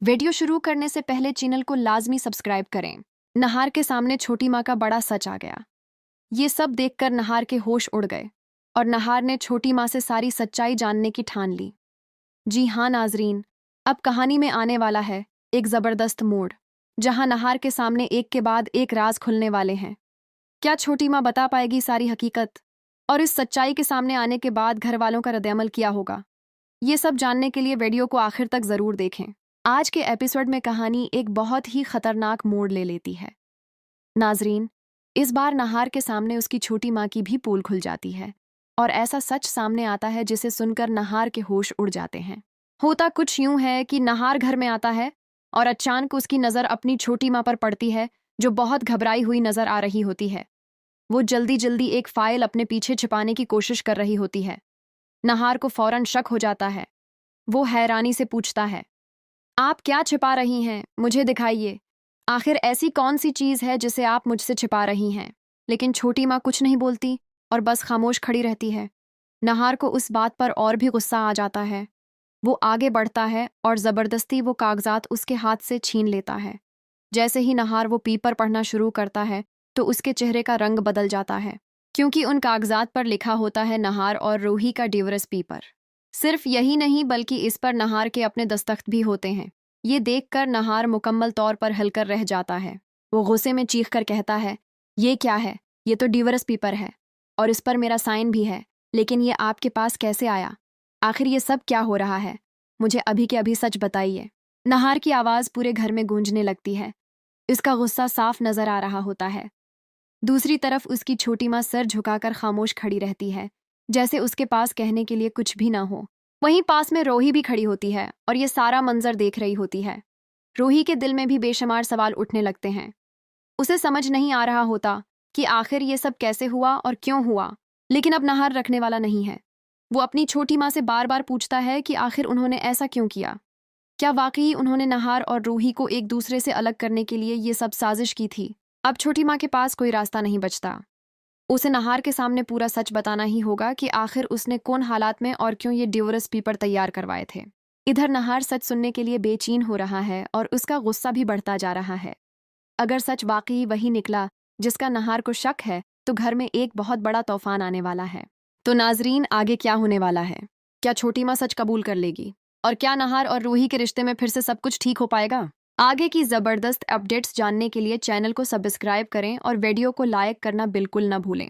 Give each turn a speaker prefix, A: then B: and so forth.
A: Video शुरू करने से पहले चैनल को लाजमी सब्सक्राइब करें। नहार के सामने छोटी माँ का बड़ा सच आ गया। ये सब देखकर नहार के होश उड़ गए और नहार ने छोटी माँ से सारी सच्चाई जानने की ठान ली। जी हाँ नाजरीन, अब कहानी में आने वाला है एक ज़बरदस्त मोड़, जहाँ नहार के सामने एक के बाद एक राज खुलने वाले हैं। क्या छोटी माँ बता पाएगी सारी हकीकत? और इस सच्चाई के सामने आने के बाद घर वालों का रद्दअमल क्या होगा? ये सब जानने के लिए वीडियो को आखिर तक ज़रूर देखें। आज के एपिसोड में कहानी एक बहुत ही खतरनाक मोड़ ले लेती है। नाजरीन, इस बार नहार के सामने उसकी छोटी माँ की भी पोल खुल जाती है और ऐसा सच सामने आता है जिसे सुनकर नहार के होश उड़ जाते हैं। होता कुछ यूं है कि नहार घर में आता है और अचानक उसकी नज़र अपनी छोटी माँ पर पड़ती है, जो बहुत घबराई हुई नजर आ रही होती है। वो जल्दी जल्दी एक फाइल अपने पीछे छिपाने की कोशिश कर रही होती है। नहार को फौरन शक हो जाता है। वो हैरानी से पूछता है, आप क्या छिपा रही हैं? मुझे दिखाइए। आखिर ऐसी कौन सी चीज़ है जिसे आप मुझसे छिपा रही हैं? लेकिन छोटी माँ कुछ नहीं बोलती और बस खामोश खड़ी रहती है। नहार को उस बात पर और भी गुस्सा आ जाता है। वो आगे बढ़ता है और ज़बरदस्ती वो कागजात उसके हाथ से छीन लेता है। जैसे ही नहार वो पेपर पढ़ना शुरू करता है तो उसके चेहरे का रंग बदल जाता है, क्योंकि उन कागजात पर लिखा होता है नहार और रूही का डिवोर्स पेपर। सिर्फ यही नहीं, बल्कि इस पर नहार के अपने दस्तखत भी होते हैं। ये देखकर नहार मुकम्मल तौर पर हिलकर रह जाता है। वो गुस्से में चीख कर कहता है, ये क्या है? ये तो डिवोर्स पेपर है और इस पर मेरा साइन भी है, लेकिन ये आपके पास कैसे आया? आखिर ये सब क्या हो रहा है? मुझे अभी के अभी सच बताइए। नहार की आवाज़ पूरे घर में गूंजने लगती है। इसका गुस्सा साफ नजर आ रहा होता है। दूसरी तरफ उसकी छोटी माँ सर झुकाकर खामोश खड़ी रहती है, जैसे उसके पास कहने के लिए कुछ भी ना हो। वहीं पास में रोही भी खड़ी होती है और ये सारा मंजर देख रही होती है। रोही के दिल में भी बेशुमार सवाल उठने लगते हैं। उसे समझ नहीं आ रहा होता कि आखिर ये सब कैसे हुआ और क्यों हुआ, लेकिन अब नहार रखने वाला नहीं है। वो अपनी छोटी माँ से बार बार पूछता है कि आखिर उन्होंने ऐसा क्यों किया। क्या वाकई उन्होंने नहार और रूही को एक दूसरे से अलग करने के लिए ये सब साजिश की थी? अब छोटी माँ के पास कोई रास्ता नहीं बचता। उसे नहार के सामने पूरा सच बताना ही होगा कि आखिर उसने कौन हालात में और क्यों ये डिवोर्स पेपर तैयार करवाए थे। इधर नहार सच सुनने के लिए बेचैन हो रहा है और उसका गुस्सा भी बढ़ता जा रहा है। अगर सच वाकई वही निकला जिसका नहार को शक है, तो घर में एक बहुत बड़ा तूफान आने वाला है। तो नाजरीन, आगे क्या होने वाला है? क्या छोटी माँ सच कबूल कर लेगी? और क्या नहार और रूही के रिश्ते में फिर से सब कुछ ठीक हो पाएगा? आगे की ज़बरदस्त अपडेट्स जानने के लिए चैनल को सब्सक्राइब करें और वीडियो को लाइक करना बिल्कुल न भूलें।